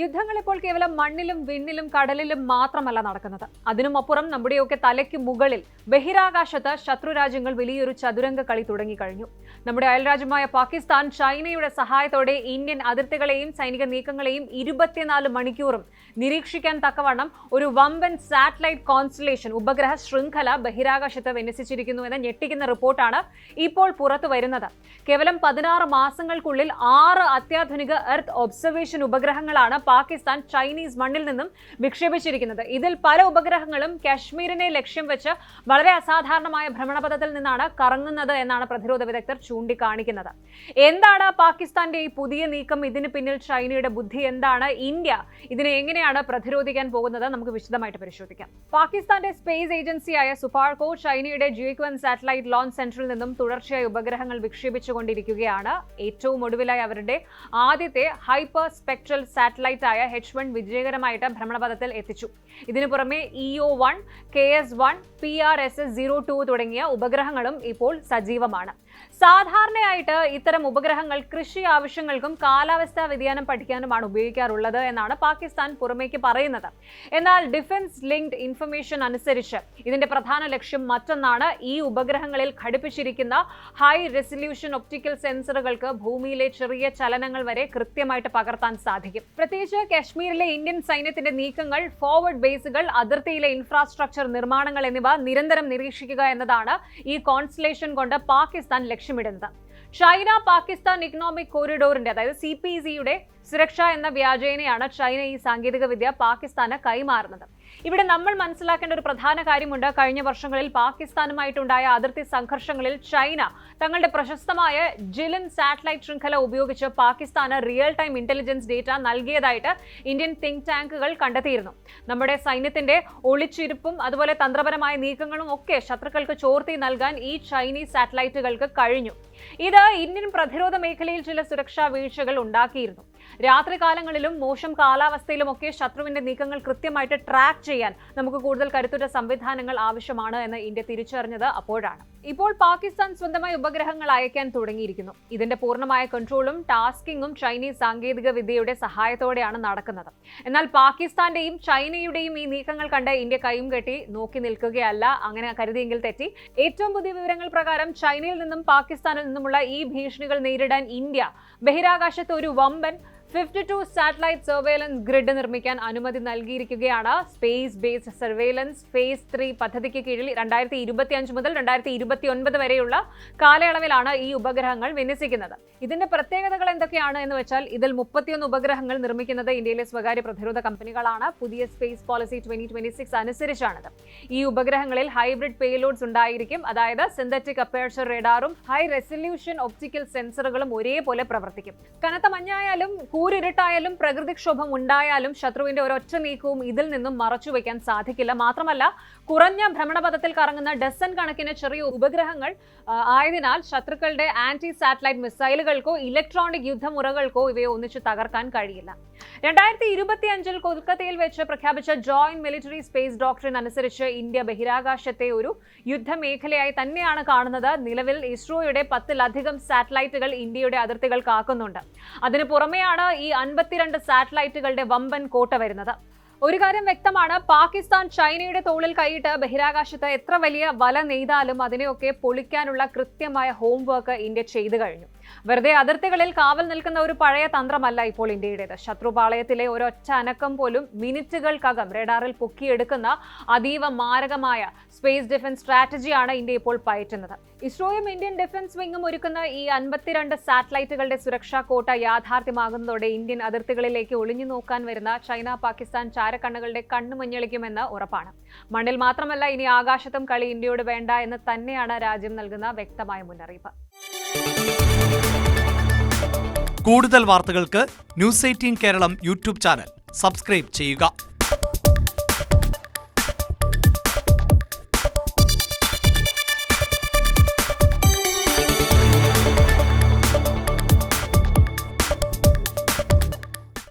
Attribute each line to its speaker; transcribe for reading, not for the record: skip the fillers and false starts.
Speaker 1: യുദ്ധങ്ങൾ ഇപ്പോൾ കേവലം മണ്ണിലും വിണ്ണിലും കടലിലും മാത്രമല്ല നടക്കുന്നത്. അതിനുമപ്പുറം നമ്മുടെയൊക്കെ തലയ്ക്ക് മുകളിൽ ബഹിരാകാശത്ത് ശത്രുരാജ്യങ്ങൾ വലിയൊരു ചതുരംഗ കളി തുടങ്ങിക്കഴിഞ്ഞു. നമ്മുടെ അയൽരാജ്യമായ പാകിസ്ഥാൻ ചൈനയുടെ സഹായത്തോടെ ഇന്ത്യൻ അതിർത്തികളെയും സൈനിക നീക്കങ്ങളെയും 24 മണിക്കൂറും നിരീക്ഷിക്കാൻ തക്കവണ്ണം ഒരു വമ്പൻ സാറ്റലൈറ്റ് കോൺസ്റ്റലേഷൻ ഉപഗ്രഹ ശൃംഖല ബഹിരാകാശത്ത് വിന്യസിച്ചിരിക്കുന്നു എന്ന ഞെട്ടിക്കുന്ന റിപ്പോർട്ടാണ് ഇപ്പോൾ പുറത്തു വരുന്നത്. കേവലം 16 മാസങ്ങൾക്കുള്ളിൽ 6 അത്യാധുനിക എർത്ത് ഒബ്സർവേഷൻ ഉപഗ്രഹങ്ങളാണ് പാകിസ്ഥാൻ ചൈനീസ് മണ്ണിൽ നിന്നും വിക്ഷേപിച്ചിരിക്കുന്നത്. ഇതിൽ പല ഉപഗ്രഹങ്ങളും കാശ്മീരിനെ ലക്ഷ്യം വെച്ച് വളരെ അസാധാരണമായ ഭ്രമണപഥത്തിൽ നിന്നാണ് കറങ്ങുന്നത് എന്നാണ് പ്രതിരോധ വിദഗ്ധർ ചൂണ്ടിക്കാണിക്കുന്നത്. എന്താണ് പാകിസ്ഥാന്റെ ഈ പുതിയ നീക്കം? ഇതിന് പിന്നിൽ ചൈനയുടെ ബുദ്ധി എന്താണ്? ഇന്ത്യ ഇതിനെ എങ്ങനെയാണ് പ്രതിരോധിക്കാൻ പോകുന്നത്? നമുക്ക് വിശദമായിട്ട് പരിശോധിക്കാം. പാകിസ്ഥാന്റെ സ്പേസ് ഏജൻസിയായ സുപാർകോ ചൈനയുടെ GQ-1 സാറ്റലൈറ്റ് ലോഞ്ച് സെന്ററിൽ നിന്നും തുടർച്ചയായി ഉപഗ്രഹങ്ങൾ വിക്ഷേപിച്ചുകൊണ്ടിരിക്കുകയാണ്. ഏറ്റവും ഒടുവിലായി അവരുടെ ആദ്യത്തെ ഹൈപ്പർ സ്പെക്ട്രൽ സാറ്റലൈറ്റ് ആയ H1 വിജയകരമായിട്ട് ഭ്രമണപഥത്തിൽ എത്തിച്ചു. ഇതിനു പുറമെ EO-1, KS-1, PRSS-02 തുടങ്ങിയ ഉപഗ്രഹങ്ങളും ഇപ്പോൾ സജീവമാണ്. സാധാരണയായിട്ട് ഇത്തരം ഉപഗ്രഹങ്ങൾ കൃഷി ആവശ്യങ്ങൾക്കും കാലാവസ്ഥാ വ്യതിയാനം പഠിക്കാനുമാണ് ഉപയോഗിക്കാറുള്ളത് എന്നാണ് പാകിസ്ഥാൻ പുറമേക്ക് പറയുന്നത്. എന്നാൽ ഡിഫൻസ് ലിങ്ക്ഡ് ഇൻഫർമേഷൻ അനുസരിച്ച് ഇതിന്റെ പ്രധാന ലക്ഷ്യം മറ്റൊന്നാണ്. ഈ ഉപഗ്രഹങ്ങളിൽ ഘടിപ്പിച്ചിരിക്കുന്ന ഹൈ റെസല്യൂഷൻ ഒപ്റ്റിക്കൽ സെൻസറുകൾക്ക് ഭൂമിയിലെ ചെറിയ ചലനങ്ങൾ വരെ കൃത്യമായിട്ട് പകർത്താൻ സാധിക്കും. പ്രത്യേകിച്ച് കാശ്മീരിലെ ഇന്ത്യൻ സൈന്യത്തിന്റെ നീക്കങ്ങൾ, ഫോർവേഡ് ബേസുകൾ, അതിർത്തിയിലെ ഇൻഫ്രാസ്ട്രക്ചർ നിർമ്മാണങ്ങൾ എന്നിവ നിരന്തരം നിരീക്ഷിക്കുക എന്നതാണ് ഈ കോൺസ്റ്റലേഷൻ കൊണ്ട് പാകിസ്ഥാൻ ലക്ഷ്യമിടുന്നത്. ചൈന പാകിസ്ഥാൻ ഇക്കണോമിക് കോറിഡോറിന്റെ അതായത് CPEC-യുടെ സുരക്ഷ എന്ന വ്യാജേനയാണ് ചൈന ഈ സാങ്കേതിക വിദ്യ പാകിസ്ഥാന് കൈമാറുന്നത്. ഇവിടെ നമ്മൾ മനസ്സിലാക്കേണ്ട ഒരു പ്രധാന കാര്യമുണ്ട്. കഴിഞ്ഞ വർഷങ്ങളിൽ പാകിസ്ഥാനുമായിട്ടുണ്ടായ അതിർത്തി സംഘർഷങ്ങളിൽ ചൈന തങ്ങളുടെ പ്രശസ്തമായ ജിലിൻ സാറ്റലൈറ്റ് ശൃംഖല ഉപയോഗിച്ച് പാകിസ്ഥാന് റിയൽ ടൈം ഇന്റലിജൻസ് ഡേറ്റ നൽകിയതായിട്ട് ഇന്ത്യൻ തിങ്ക് ടാങ്കുകൾ കണ്ടെത്തിയിരുന്നു. നമ്മുടെ സൈന്യത്തിന്റെ ഒളിച്ചിരിപ്പും അതുപോലെ തന്ത്രപരമായ നീക്കങ്ങളും ഒക്കെ ശത്രുക്കൾക്ക് ചോർത്തി നൽകാൻ ഈ ചൈനീസ് സാറ്റലൈറ്റുകൾക്ക് കഴിഞ്ഞു. ഇത് ഇന്ത്യൻ പ്രതിരോധ മേഖലയിൽ ചില സുരക്ഷാ വീഴ്ചകൾ ഉണ്ടാക്കിയിരുന്നു. രാത്രികാലങ്ങളിലും മോശം കാലാവസ്ഥയിലുമൊക്കെ ശത്രുവിന്റെ നീക്കങ്ങൾ കൃത്യമായിട്ട് ട്രാക്ക് ചെയ്യാൻ നമുക്ക് കൂടുതൽ കരുത്തുറ്റ സംവിധാനങ്ങൾ ആവശ്യമാണ് എന്ന് ഇന്ത്യ തിരിച്ചറിഞ്ഞത് അപ്പോഴാണ്. ഇപ്പോൾ പാകിസ്ഥാൻ സ്വന്തമായി ഉപഗ്രഹങ്ങൾ അയക്കാൻ തുടങ്ങിയിരിക്കുന്നു. ഇതിന്റെ പൂർണ്ണമായ കൺട്രോളും ടാസ്കിങ്ങും ചൈനീസ് സാങ്കേതിക വിദ്യയുടെ സഹായത്തോടെയാണ് നടക്കുന്നത്. എന്നാൽ പാകിസ്ഥാന്റെയും ചൈനയുടെയും ഈ നീക്കങ്ങൾ കണ്ട് ഇന്ത്യ കൈയും കെട്ടി നോക്കി നിൽക്കുകയല്ല. അങ്ങനെ കരുതിയെങ്കിൽ തെറ്റി. ഏറ്റവും പുതിയ വിവരങ്ങൾ പ്രകാരം ചൈനയിൽ നിന്നും പാകിസ്ഥാനിൽ നിന്നുമുള്ള ഈ ഭീഷണികൾ നേരിടാൻ ഇന്ത്യ ബഹിരാകാശത്ത് ഒരു വമ്പൻ 52 സാറ്റലൈറ്റ് സർവേലൻസ് ഗ്രിഡ് നിർമ്മിക്കാൻ അനുമതി നൽകിയിരിക്കുകയാണ്. സ്പേസ് ബേസ്ഡ് സർവേലൻസ് ഫേസ് 3 പദ്ധതിക്ക് കീഴിൽ 2025 മുതൽ 2029 വരെയുള്ള കാലയളവിലാണ് ഈ ഉപഗ്രഹങ്ങൾ വിന്യസിക്കുന്നത്. ഇതിന്റെ പ്രത്യേകതകൾ എന്തൊക്കെയാണ് എന്ന് വെച്ചാൽ, ഇതിൽ 31 ഉപഗ്രഹങ്ങൾ നിർമ്മിക്കുന്നത് ഇന്ത്യയിലെ സ്വകാര്യ പ്രതിരോധ കമ്പനികളാണ്. പുതിയ സ്പേസ് പോളിസി 2026 അനുസരിച്ചാണിത്. ഈ ഉപഗ്രഹങ്ങളിൽ ഹൈബ്രിഡ് പേലോഡ്സ് ഉണ്ടായിരിക്കും. അതായത് സിന്തറ്റിക് അപ്പേർച്ചർ റഡാറും ഹൈ റെസല്യൂഷൻ ഒപ്റ്റിക്കൽ സെൻസറുകളും ഒരേപോലെ പ്രവർത്തിക്കും. കനത്ത മഞ്ഞായാലും കൂരിരുട്ടായാലും പ്രകൃതിക്ഷോഭം ഉണ്ടായാലും ശത്രുവിന്റെ ഒരൊറ്റ നീക്കവും ഇതിൽ നിന്നും മറച്ചുവെക്കാൻ സാധിക്കില്ല. മാത്രമല്ല, കുറഞ്ഞ ഭ്രമണപഥത്തിൽ കറങ്ങുന്ന ഡസൻ കണക്കിന് ചെറിയ ഉപഗ്രഹങ്ങൾ ആയതിനാൽ ശത്രുക്കളുടെ ആന്റി സാറ്റലൈറ്റ് മിസൈലുകൾക്കോ ഇലക്ട്രോണിക് യുദ്ധമുറകൾക്കോ ഇവയെ ഒന്നിച്ച് തകർക്കാൻ കഴിയില്ല. 2025 കൊൽക്കത്തയിൽ വെച്ച് പ്രഖ്യാപിച്ച ജോയിന്റ് മിലിറ്ററി സ്പേസ് ഡോക്ട്രിൻ അനുസരിച്ച് ഇന്ത്യ ബഹിരാകാശത്തെ ഒരു യുദ്ധമേഖലയായി തന്നെയാണ് കാണുന്നത്. നിലവിൽ ഇസ്രോയുടെ 10-ലധികം സാറ്റലൈറ്റുകൾ ഇന്ത്യയുടെ അതിർത്തികൾ കാക്കുന്നുണ്ട്. അതിനു പുറമെയാണ് ഈ 52 സാറ്റലൈറ്റുകളുടെ വമ്പൻ കോട്ട വരുന്നത്. ഒരു കാര്യം വ്യക്തമാണ്, പാകിസ്ഥാൻ ചൈനയുടെ തോളിൽ കൈയിട്ട് ബഹിരാകാശത്ത് എത്ര വലിയ വല നെയ്താലും അതിനെയൊക്കെ പൊളിക്കാനുള്ള കൃത്യമായ ഹോംവർക്ക് ഇന്ത്യ ചെയ്തു കഴിഞ്ഞു. വെറുതെ അതിർത്തികളിൽ കാവൽ നിൽക്കുന്ന ഒരു പഴയ തന്ത്രമല്ല ഇപ്പോൾ ഇന്ത്യയുടേത്. ശത്രുപാളയത്തിലെ ഒരൊറ്റ അനക്കം പോലും മിനിറ്റുകൾക്കകം റഡാറിൽ പൊക്കിയെടുക്കുന്ന അതീവ മാരകമായ സ്പേസ് ഡിഫൻസ് സ്ട്രാറ്റജിയാണ് ഇന്ത്യ ഇപ്പോൾ പയറ്റുന്നത്. ഇസ്രോയും ഇന്ത്യൻ ഡിഫൻസ് വിങ്ങും ഒരുക്കുന്ന ഈ 52 സാറ്റലൈറ്റുകളുടെ സുരക്ഷാ കോട്ട യാഥാർത്ഥ്യമാകുന്നതോടെ ഇന്ത്യൻ അതിർത്തികളിലേക്ക് ഒളിഞ്ഞു നോക്കാൻ വരുന്ന ചൈന പാകിസ്ഥാൻ ചാരക്കണ്ണുകളുടെ കണ്ണുമഞ്ഞളിക്കുമെന്ന് ഉറപ്പാണ്. മണ്ണിൽ മാത്രമല്ല, ഇനി ആകാശത്തും കളി ഇന്ത്യയോട് വേണ്ട എന്ന് തന്നെയാണ് രാജ്യം നൽകുന്ന വ്യക്തമായ മുന്നറിയിപ്പ്.
Speaker 2: കൂടുതൽ വാർത്തകൾക്ക് News 18 Keralam YouTube channel subscribe ചെയ്യുക.